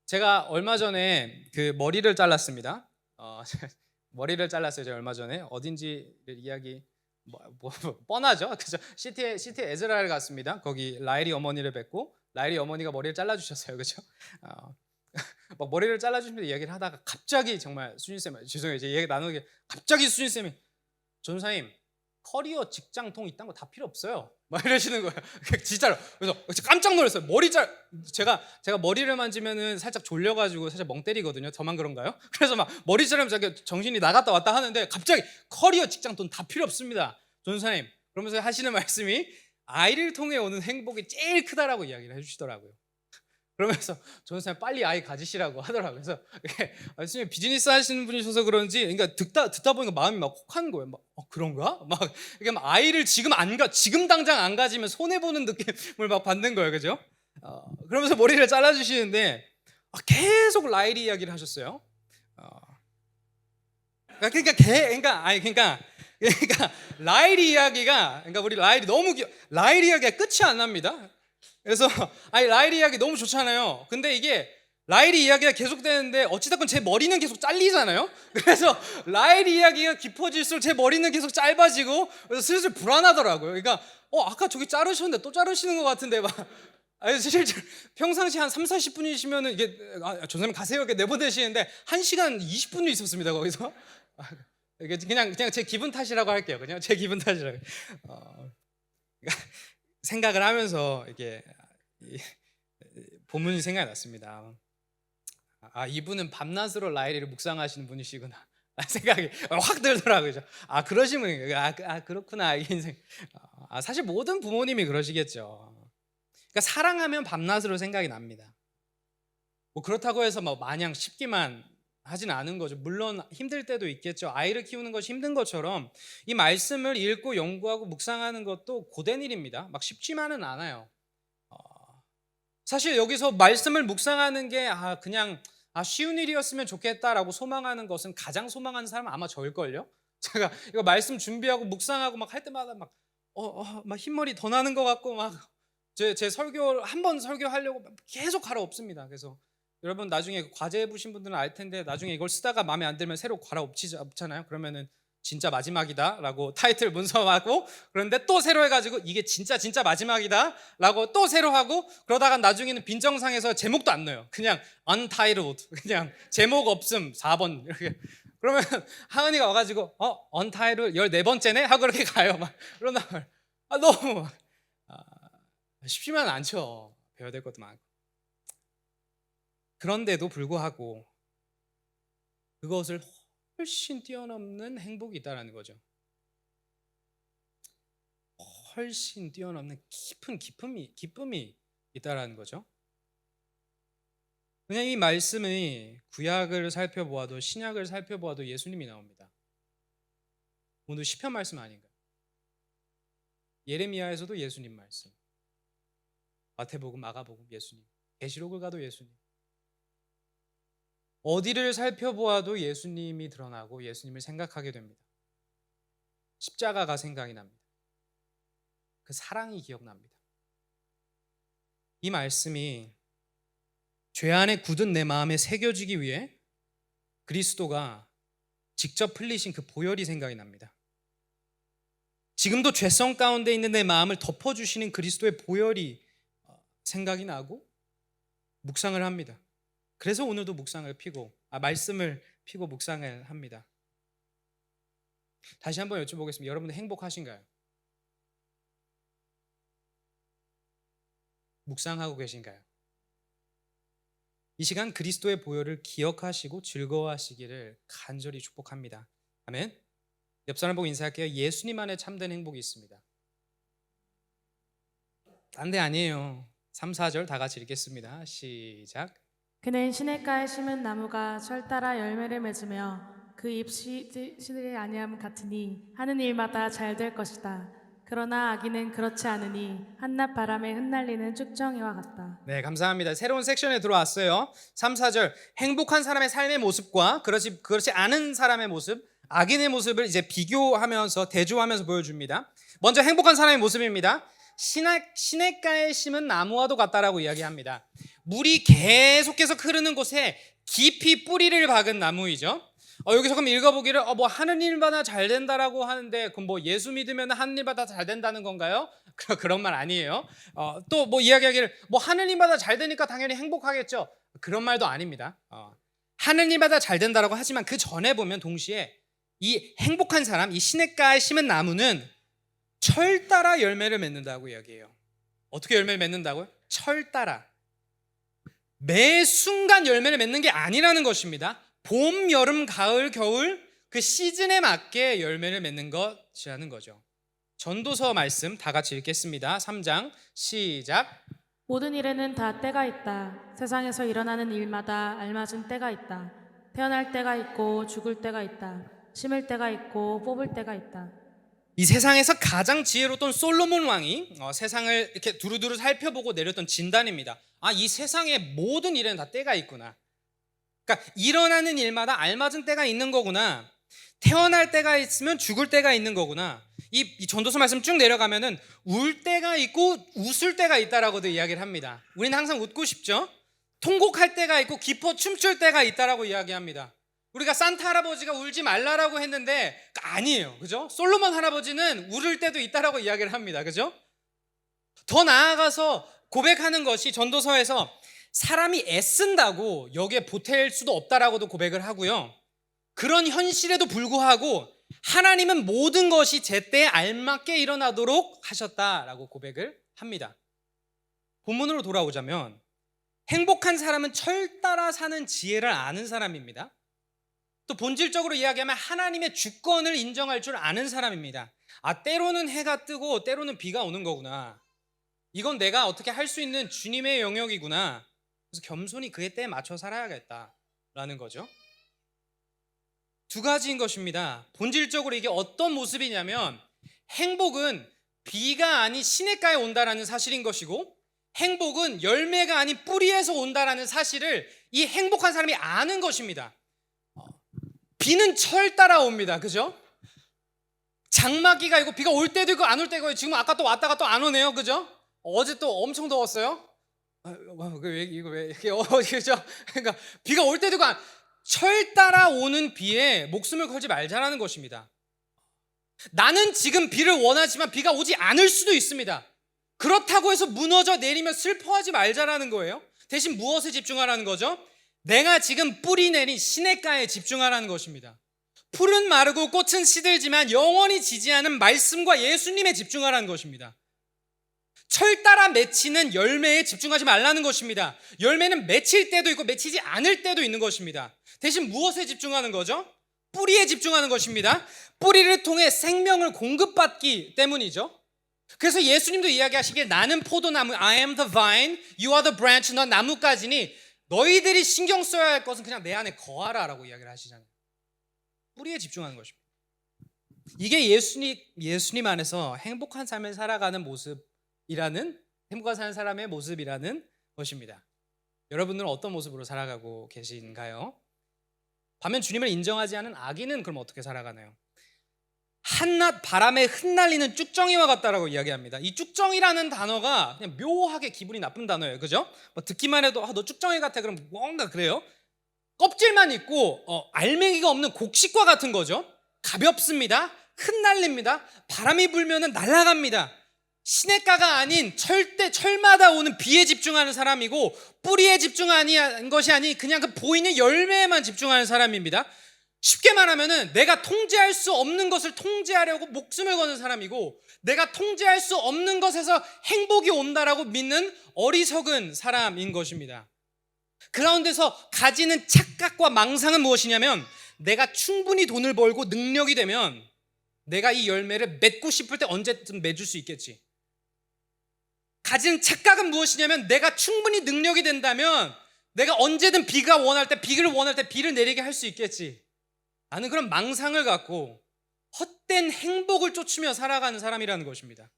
제가 얼마 전에 그 머리를 잘랐습니다. 머리를 잘랐어요. 제가 얼마 전에 어딘지 이야기 뻔하죠. 그죠? 시티 에즈라엘 갔습니다. 거기 라일이 어머니를 뵙고 라일이 어머니가 머리를 잘라주셨어요. 그죠? 막 머리를 잘라주시면서 이야기를 하다가 갑자기 정말 수진쌤 죄송해요. 이제 얘기 나누게 갑자기 수진쌤이 전사님 커리어 직장통 이딴 거 다 필요 없어요. 막 이러시는 거예요. 진짜로. 그래서 깜짝 놀랐어요. 제가 머리를 만지면은 살짝 졸려가지고 살짝 멍 때리거든요. 저만 그런가요? 그래서 막 머리 자르면 자기 정신이 나갔다 왔다 하는데 갑자기 커리어 직장통 다 필요 없습니다. 전사님. 그러면서 하시는 말씀이 아이를 통해 오는 행복이 제일 크다라고 이야기를 해주시더라고요. 그러면서 전사님 빨리 아이 가지시라고 하더라고요. 그래서 선생님 비즈니스 하시는 분이셔서 그런지 그러니까 듣다 보니까 마음이 막 혹한 거예요. 막 그런가? 막 이게 막 아이를 지금 당장 안 가지면 손해 보는 느낌을 막 받는 거예요. 그죠? 그러면서 머리를 잘라 주시는데 계속 라일이 이야기를 하셨어요. 그러니까 라일이 이야기가 그러니까 우리 라일이 너무 라일 이야기가 끝이 안 납니다. 그래서 라일이 이야기 너무 좋잖아요. 근데 이게 라일이 이야기가 계속되는데 어찌됐건 제 머리는 계속 잘리잖아요. 그래서 라일이 이야기가 깊어질수록 제 머리는 계속 짧아지고 그래서 슬슬 불안하더라고요. 그러니까 아까 저기 자르셨는데 또 자르시는 것 같은데 막 실제 평상시 한 3-40분이시면은 이게 저 사람 가세요 이렇게 내보내시는데 1시간 20분이 있었습니다. 거기서 이게 그냥 제 기분 탓이라고 할게요. 그냥 제 기분 탓이라고. 생각을 하면서 이게 본문이 생각이 났습니다. 이분은 밤낮으로 라일이를 묵상하시는 분이시구나 생각이 확 들더라고요. 그러시면 그렇구나 이 인생. 사실 모든 부모님이 그러시겠죠. 그러니까 사랑하면 밤낮으로 생각이 납니다. 뭐 그렇다고 해서 뭐 마냥 쉽게만 하진 않은 거죠. 물론 힘들 때도 있겠죠. 아이를 키우는 것이 힘든 것처럼 이 말씀을 읽고 연구하고 묵상하는 것도 고된 일입니다. 막 쉽지만은 않아요. 사실 여기서 말씀을 묵상하는 게 그냥 쉬운 일이었으면 좋겠다라고 소망하는 것은 가장 소망하는 사람은 아마 저일걸요. 제가 이거 말씀 준비하고 묵상하고 막 할 때마다 막 흰머리 더 나는 것 같고 막 제 설교 한 번 설교하려고 계속 갈아엎습니다. 그래서 여러분 나중에 과제 해보신 분들은 알 텐데 나중에 이걸 쓰다가 마음에 안 들면 새로 갈아엎잖아요. 그러면은 진짜 마지막이다 라고 타이틀 문서하고 그런데 또 새로 해가지고 이게 진짜 마지막이다 라고 또 새로 하고 그러다가 나중에는 빈정상에서 제목도 안 넣어요. 그냥 untitled 그냥 제목 없음 4번 이렇게. 그러면 하은이가 와가지고 untitled 14번째네 하고 이렇게 가요. 막 그런단 말이에요. 너무 쉽지만 않죠. 배워야 될 것도 많고. 그런데도 불구하고 그것을 훨씬 뛰어넘는 행복이 있다는 거죠. 훨씬 뛰어넘는 깊은 기쁨이 있다는 거죠. 그냥 이 말씀이 구약을 살펴보아도 신약을 살펴보아도 예수님이 나옵니다. 오늘 시편 말씀 아닌가요? 예레미야에서도 예수님 말씀, 마태복음, 마가복음 예수님, 계시록을 가도 예수님. 어디를 살펴보아도 예수님이 드러나고 예수님을 생각하게 됩니다. 십자가가 생각이 납니다. 그 사랑이 기억납니다. 이 말씀이 죄 안에 굳은 내 마음에 새겨지기 위해 그리스도가 직접 흘리신 그 보혈이 생각이 납니다. 지금도 죄성 가운데 있는 내 마음을 덮어주시는 그리스도의 보혈이 생각이 나고 묵상을 합니다. 그래서 오늘도 말씀을 피고 묵상을 합니다. 다시 한번 여쭤보겠습니다. 여러분들 행복하신가요? 묵상하고 계신가요? 이 시간 그리스도의 보혈을 기억하시고 즐거워하시기를 간절히 축복합니다. 아멘. 옆 사람 보고 인사할게요. 예수님 안에 참된 행복이 있습니다. 딴 데 아니에요. 3, 4절 다 같이 읽겠습니다. 시작. 그는 시냇가에 심은 나무가 철 따라 열매를 맺으며 그 입 시들이 아니함 같으니 하는 일마다 잘 될 것이다. 그러나 악인은 그렇지 않으니 한낮 바람에 흩날리는 쭉정이와 같다. 네, 감사합니다. 새로운 섹션에 들어왔어요. 3, 4절. 행복한 사람의 삶의 모습과 그렇지 않은 사람의 모습, 악인의 모습을 이제 비교하면서 대조하면서 보여줍니다. 먼저 행복한 사람의 모습입니다. 시냇가에 심은 나무와도 같다라고 이야기합니다. 물이 계속해서 흐르는 곳에 깊이 뿌리를 박은 나무이죠. 여기서 그럼 읽어보기를 뭐 하는 일마다 잘 된다라고 하는데 그럼 뭐 예수 믿으면 하는 일마다 잘 된다는 건가요? 그런 말 아니에요. 또 뭐 이야기하기를 뭐 하는 일마다 잘 되니까 당연히 행복하겠죠. 그런 말도 아닙니다. 하는 일마다 잘 된다라고 하지만 그 전에 보면 동시에 이 행복한 사람, 이 시냇가에 심은 나무는 철 따라 열매를 맺는다고 이야기해요. 어떻게 열매를 맺는다고요? 철 따라. 매 순간 열매를 맺는 게 아니라는 것입니다. 봄, 여름, 가을, 겨울 그 시즌에 맞게 열매를 맺는 것이라는 거죠. 전도서 말씀 다 같이 읽겠습니다. 3장 시작. 모든 일에는 다 때가 있다. 세상에서 일어나는 일마다 알맞은 때가 있다. 태어날 때가 있고 죽을 때가 있다. 심을 때가 있고 뽑을 때가 있다. 이 세상에서 가장 지혜로웠던 솔로몬 왕이 세상을 이렇게 두루두루 살펴보고 내렸던 진단입니다. 이 세상의 모든 일에는 다 때가 있구나. 그러니까 일어나는 일마다 알맞은 때가 있는 거구나. 태어날 때가 있으면 죽을 때가 있는 거구나. 이 전도서 말씀 쭉 내려가면은 울 때가 있고 웃을 때가 있다라고도 이야기를 합니다. 우리는 항상 웃고 싶죠. 통곡할 때가 있고 기뻐 춤출 때가 있다라고 이야기합니다. 우리가 산타 할아버지가 울지 말라라고 했는데 아니에요. 그죠? 솔로몬 할아버지는 울을 때도 있다라고 이야기를 합니다. 그죠? 더 나아가서 고백하는 것이 전도서에서 사람이 애쓴다고 여기에 보탤 수도 없다라고도 고백을 하고요. 그런 현실에도 불구하고 하나님은 모든 것이 제때에 알맞게 일어나도록 하셨다라고 고백을 합니다. 본문으로 돌아오자면 행복한 사람은 철 따라 사는 지혜를 아는 사람입니다. 또 본질적으로 이야기하면 하나님의 주권을 인정할 줄 아는 사람입니다. 때로는 해가 뜨고 때로는 비가 오는 거구나. 이건 내가 어떻게 할 수 있는 주님의 영역이구나. 그래서 겸손히 그의 때에 맞춰 살아야겠다라는 거죠. 두 가지인 것입니다. 본질적으로 이게 어떤 모습이냐면 행복은 비가 아닌 시냇가에 온다라는 사실인 것이고 행복은 열매가 아닌 뿌리에서 온다라는 사실을 이 행복한 사람이 아는 것입니다. 비는 철 따라 옵니다. 그죠? 장마기가 있고 비가 올 때도 있고 안 올 때도 있고 지금 아까 또 왔다가 또 안 오네요. 그죠? 어제 또 엄청 더웠어요. 이거 왜 이렇게 그죠? 그러니까 비가 올 때도 있고 철 따라 오는 비에 목숨을 걸지 말자라는 것입니다. 나는 지금 비를 원하지만 비가 오지 않을 수도 있습니다. 그렇다고 해서 무너져 내리면 슬퍼하지 말자라는 거예요. 대신 무엇에 집중하라는 거죠? 내가 지금 뿌리 내린 시냇가에 집중하라는 것입니다. 풀은 마르고 꽃은 시들지만 영원히 지지 않은 말씀과 예수님에 집중하라는 것입니다. 철 따라 맺히는 열매에 집중하지 말라는 것입니다. 열매는 맺힐 때도 있고 맺히지 않을 때도 있는 것입니다. 대신 무엇에 집중하는 거죠? 뿌리에 집중하는 것입니다. 뿌리를 통해 생명을 공급받기 때문이죠. 그래서 예수님도 이야기하시길 나는 포도나무, I am the vine, you are the branch, 넌 나뭇가지니 너희들이 신경 써야 할 것은 그냥 내 안에 거하라 라고 이야기를 하시잖아요. 뿌리에 집중하는 것입니다. 이게 예수님 안에서 행복한 삶을 살아가는 모습이라는, 행복한 사는 사람의 모습이라는 것입니다. 여러분들은 어떤 모습으로 살아가고 계신가요? 반면 주님을 인정하지 않은 악인은 그럼 어떻게 살아가나요? 한낮 바람에 흩날리는 쭉정이와 같다라고 이야기합니다. 이 쭉정이라는 단어가 그냥 묘하게 기분이 나쁜 단어예요. 그죠? 듣기만 해도 너 쭉정이 같아 그럼 뭔가 그래요. 껍질만 있고 알맹이가 없는 곡식과 같은 거죠. 가볍습니다. 흩날립니다. 바람이 불면은 날아갑니다. 시냇가가 아닌 철마다 오는 비에 집중하는 사람이고 뿌리에 집중하는 것이 아닌 그냥 그 보이는 열매에만 집중하는 사람입니다. 쉽게 말하면은 내가 통제할 수 없는 것을 통제하려고 목숨을 거는 사람이고 내가 통제할 수 없는 것에서 행복이 온다라고 믿는 어리석은 사람인 것입니다. 그 가운데서 가지는 착각과 망상은 무엇이냐면 내가 충분히 돈을 벌고 능력이 되면 내가 이 열매를 맺고 싶을 때 언제든 맺을 수 있겠지. 가진 착각은 무엇이냐면 내가 충분히 능력이 된다면 내가 언제든 비를 원할 때 비를 내리게 할 수 있겠지. 라는 그런 망상을 갖고 헛된 행복을 쫓으며 살아가는 사람이라는 것입니다.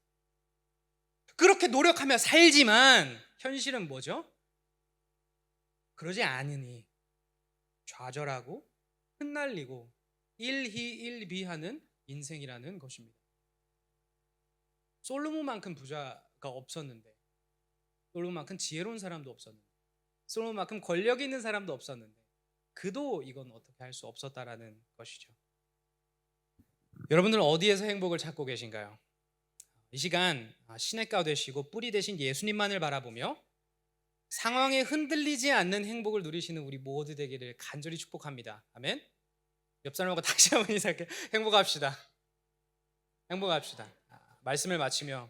그렇게 노력하며 살지만 현실은 뭐죠? 그러지 않으니 좌절하고 흩날리고 일희일비하는 인생이라는 것입니다. 솔로몬만큼 부자가 없었는데, 솔로몬만큼 지혜로운 사람도 없었는데, 솔로몬만큼 권력 있는 사람도 없었는데 그도 이건 어떻게 할 수 없었다라는 것이죠. 여러분들은 어디에서 행복을 찾고 계신가요? 이 시간 시냇가 되시고 뿌리 대신 예수님만을 바라보며 상황에 흔들리지 않는 행복을 누리시는 우리 모두 되기를 간절히 축복합니다. 아멘. 옆 사람과 다시 한번 인사할게요. 행복합시다. 행복합시다. 말씀을 마치며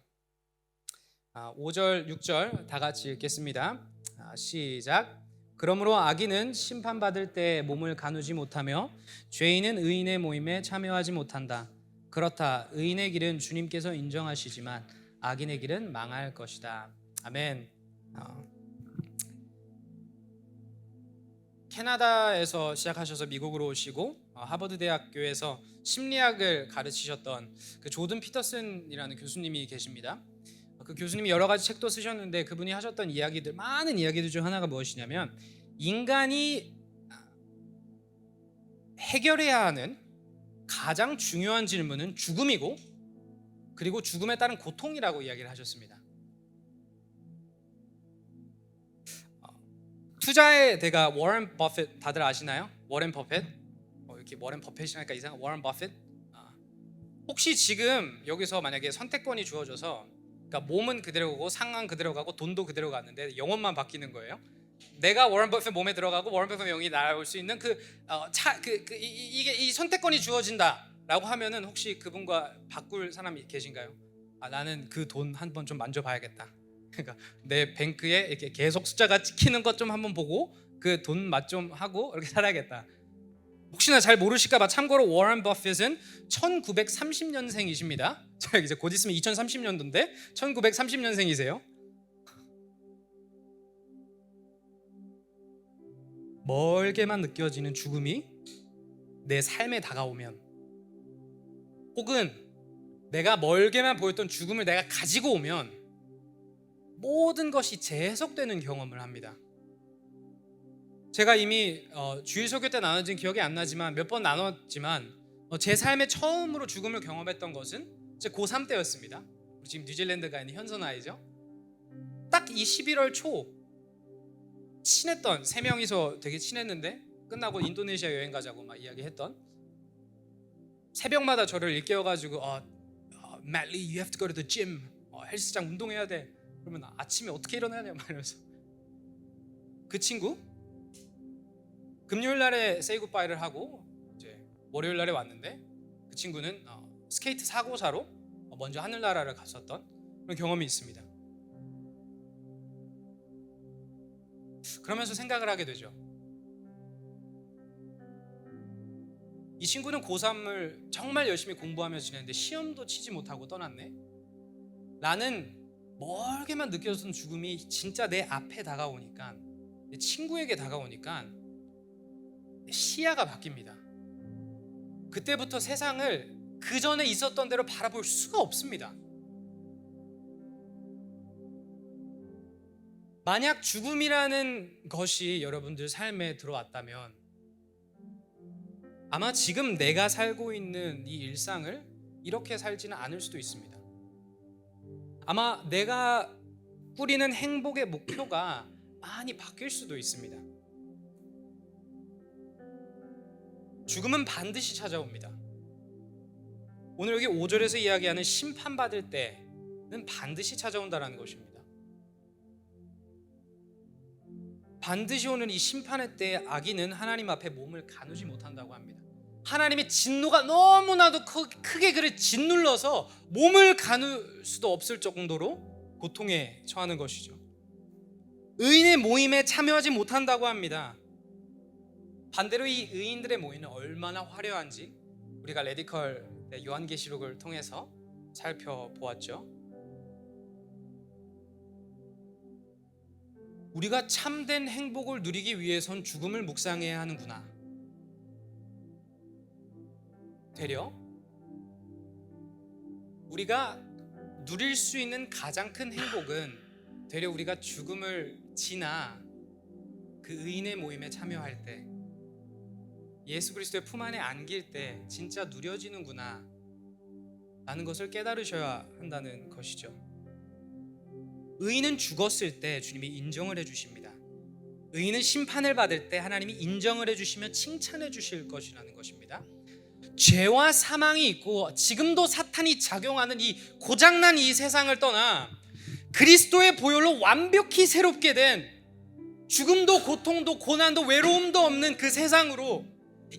5절 6절 다 같이 읽겠습니다. 시작. 그러므로 악인은 심판받을 때 몸을 가누지 못하며 죄인은 의인의 모임에 참여하지 못한다. 그렇다. 의인의 길은 주님께서 인정하시지만 악인의 길은 망할 것이다. 아멘. 캐나다에서 시작하셔서 미국으로 오시고 하버드 대학교에서 심리학을 가르치셨던 그 조든 피터슨이라는 교수님이 계십니다. 그 교수님이 여러 가지 책도 쓰셨는데 그분이 하셨던 이야기들, 많은 이야기들 중 하나가 무엇이냐면 인간이 해결해야 하는 가장 중요한 질문은 죽음이고 그리고 죽음에 따른 고통이라고 이야기를 하셨습니다. 투자의 대가 워런 버핏 다들 아시나요? 워런 버핏? 이렇게 워런 버핏이니까 이상한 워런 버핏? 혹시 지금 여기서 만약에 선택권이 주어져서 그러니까 몸은 그대로 가고 상황 그대로 가고 돈도 그대로 갔는데 영혼만 바뀌는 거예요. 내가 워런 버핏 몸에 들어가고 워런 버핏 영이 날아올 수 있는 이 선택권이 주어진다라고 하면은 혹시 그분과 바꿀 사람이 계신가요? 나는 그 돈 한번 좀 만져봐야겠다. 그러니까 내 뱅크에 이렇게 계속 숫자가 찍히는 것 좀 한번 보고 그 돈 맛 좀 하고 이렇게 살아야겠다. 혹시나 잘 모르실까봐 참고로 워런 버핏은 1930년생이십니다. 자, 이제 곧 있으면 2030년도인데 1930년생이세요. 멀게만 느껴지는 죽음이 내 삶에 다가오면, 혹은 내가 멀게만 보였던 죽음을 내가 가지고 오면 모든 것이 재해석되는 경험을 합니다. 제가 이미 주일 설교 때 나눠진 기억이 안 나지만 몇 번 나눴지만 제 삶에 처음으로 죽음을 경험했던 것은 제 고3 때였습니다. 지금 뉴질랜드가 있는 현선 아이죠. 딱 이 11월 초 친했던 3명이서 되게 친했는데 끝나고 인도네시아 여행 가자고 막 이야기했던, 새벽마다 저를 일깨워가지고 Matt Lee, you have to go to the gym. 헬스장 운동해야 돼. 그러면 아침에 어떻게 일어나냐 말면서 그 친구 금요일 날에 say goodbye를 하고 이제 월요일 날에 왔는데 그 친구는 스케이트 사고사로 먼저 하늘나라를 갔었던 그런 경험이 있습니다. 그러면서 생각을 하게 되죠. 이 친구는 고3을 정말 열심히 공부하며 지냈는데 시험도 치지 못하고 떠났네. 나는 멀게만 느껴졌던 죽음이 진짜 내 앞에 다가오니까, 내 친구에게 다가오니까 시야가 바뀝니다. 그때부터 세상을 그 전에 있었던 대로 바라볼 수가 없습니다. 만약 죽음이라는 것이 여러분들 삶에 들어왔다면 아마 지금 내가 살고 있는 이 일상을 이렇게 살지는 않을 수도 있습니다. 아마 내가 꾸리는 행복의 목표가 많이 바뀔 수도 있습니다. 죽음은 반드시 찾아옵니다. 오늘 여기 5절에서 이야기하는 심판받을 때는 반드시 찾아온다는 것입니다. 반드시 오는 이 심판의 때 악인은 하나님 앞에 몸을 가누지 못한다고 합니다. 하나님의 진노가 너무나도 크게 그를 짓눌러서 몸을 가눌 수도 없을 정도로 고통에 처하는 것이죠. 의인의 모임에 참여하지 못한다고 합니다. 반대로 이 의인들의 모임은 얼마나 화려한지 우리가 레디컬 요한계시록을 통해서 살펴보았죠. 우리가 참된 행복을 누리기 위해선 죽음을 묵상해야 하는구나. 되려 우리가 누릴 수 있는 가장 큰 행복은 되려 우리가 죽음을 지나 그 의인의 모임에 참여할 때, 예수 그리스도의 품 안에 안길 때 진짜 누려지는구나 라는 것을 깨달으셔야 한다는 것이죠. 의인은 죽었을 때 주님이 인정을 해주십니다. 의인은 심판을 받을 때 하나님이 인정을 해주시며 칭찬해 주실 것이라는 것입니다. 죄와 사망이 있고 지금도 사탄이 작용하는 이 고장난 이 세상을 떠나 그리스도의 보혈로 완벽히 새롭게 된, 죽음도 고통도 고난도 외로움도 없는 그 세상으로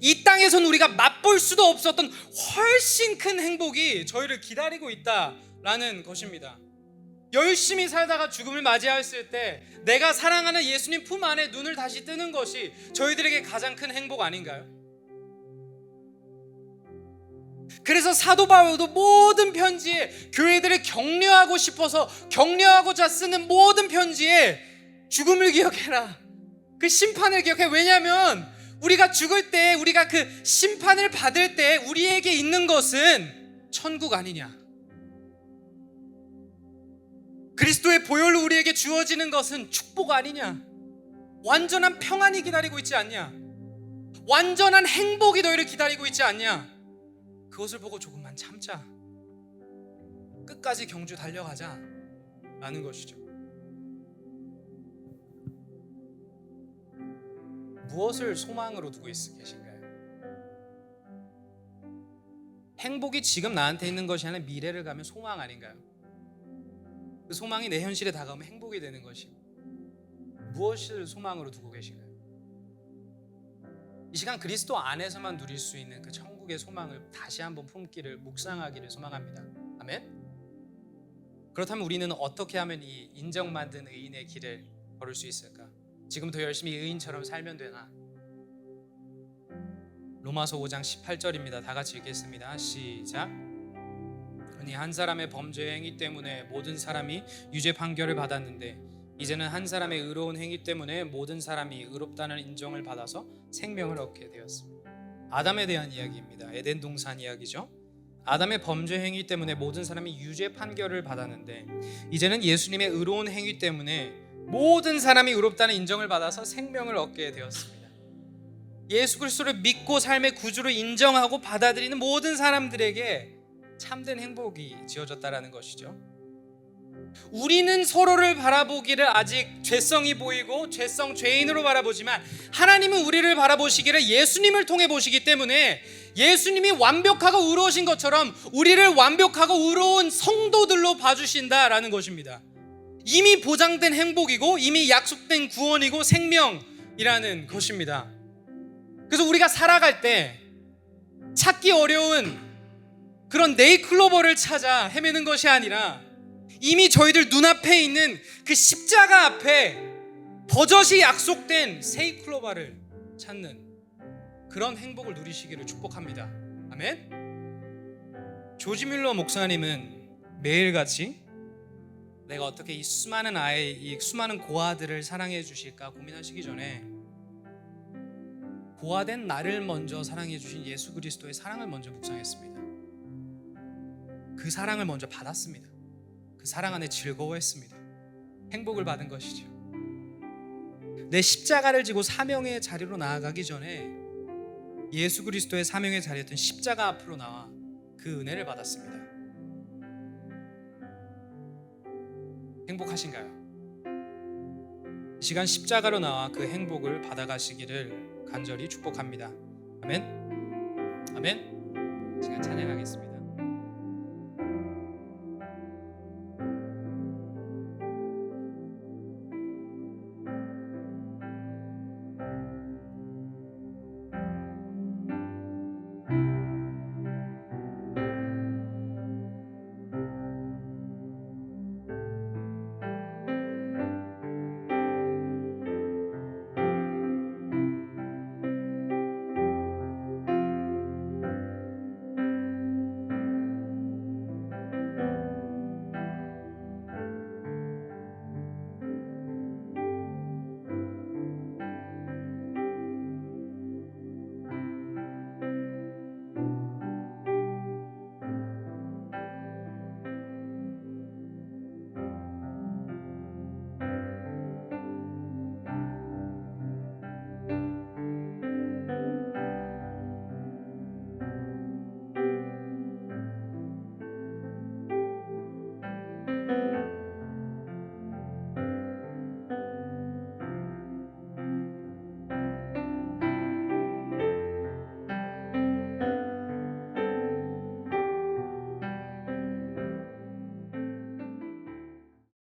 이 땅에선 우리가 맛볼 수도 없었던 훨씬 큰 행복이 저희를 기다리고 있다라는 것입니다. 열심히 살다가 죽음을 맞이했을 때 내가 사랑하는 예수님 품 안에 눈을 다시 뜨는 것이 저희들에게 가장 큰 행복 아닌가요? 그래서 사도 바울도 모든 편지에 교회들을 격려하고 싶어서 격려하고자 쓰는 모든 편지에 죽음을 기억해라, 그 심판을 기억해. 왜냐하면 우리가 죽을 때, 우리가 그 심판을 받을 때 우리에게 있는 것은 천국 아니냐, 그리스도의 보혈로 우리에게 주어지는 것은 축복 아니냐, 완전한 평안이 기다리고 있지 않냐, 완전한 행복이 너희를 기다리고 있지 않냐. 그것을 보고 조금만 참자, 끝까지 경주 달려가자 라는 것이죠. 무엇을 소망으로 두고 계신가요? 행복이 지금 나한테 있는 것이 아니라 미래를 가면 소망 아닌가요? 그 소망이 내 현실에 다가오면 행복이 되는 것이고, 무엇을 소망으로 두고 계신가요? 이 시간 그리스도 안에서만 누릴 수 있는 그 천국의 소망을 다시 한번 품기를, 묵상하기를 소망합니다. 아멘. 그렇다면 우리는 어떻게 하면 이 인정받은 의인의 길을 걸을 수 있을까? 지금부터 열심히 의인처럼 살면 되나? 로마서 5장 18절입니다. 다 같이 읽겠습니다. 시작. 흔히 한 사람의 범죄 행위 때문에 모든 사람이 유죄 판결을 받았는데 이제는 한 사람의 의로운 행위 때문에 모든 사람이 의롭다는 인정을 받아서 생명을 얻게 되었습니다. 아담에 대한 이야기입니다. 에덴 동산 이야기죠. 아담의 범죄 행위 때문에 모든 사람이 유죄 판결을 받았는데 이제는 예수님의 의로운 행위 때문에 모든 사람이 의롭다는 인정을 받아서 생명을 얻게 되었습니다. 예수 그리스도를 믿고 삶의 구주로 인정하고 받아들이는 모든 사람들에게 참된 행복이 지어졌다라는 것이죠. 우리는 서로를 바라보기를 아직 죄성이 보이고 죄인으로 바라보지만 하나님은 우리를 바라보시기를 예수님을 통해 보시기 때문에 예수님이 완벽하고 의로우신 것처럼 우리를 완벽하고 의로운 성도들로 봐주신다라는 것입니다. 이미 보장된 행복이고 이미 약속된 구원이고 생명이라는 것입니다. 그래서 우리가 살아갈 때 찾기 어려운 그런 네잎클로버를 찾아 헤매는 것이 아니라 이미 저희들 눈앞에 있는 그 십자가 앞에 버젓이 약속된 세잎클로버를 찾는 그런 행복을 누리시기를 축복합니다. 아멘. 조지 뮬러 목사님은 매일같이 내가 어떻게 이 수많은 이 수많은 고아들을 사랑해 주실까 고민하시기 전에 고아된 나를 먼저 사랑해 주신 예수 그리스도의 사랑을 먼저 묵상했습니다. 그 사랑을 먼저 받았습니다. 그 사랑 안에 즐거워했습니다. 행복을 받은 것이죠. 내 십자가를 지고 사명의 자리로 나아가기 전에 예수 그리스도의 사명의 자리였던 십자가 앞으로 나와 그 은혜를 받았습니다. 행복하신가요? 이 시간 십자가로 나와 그 행복을 받아가시기를 간절히 축복합니다. 아멘. 아멘. 이 시간 찬양하겠습니다.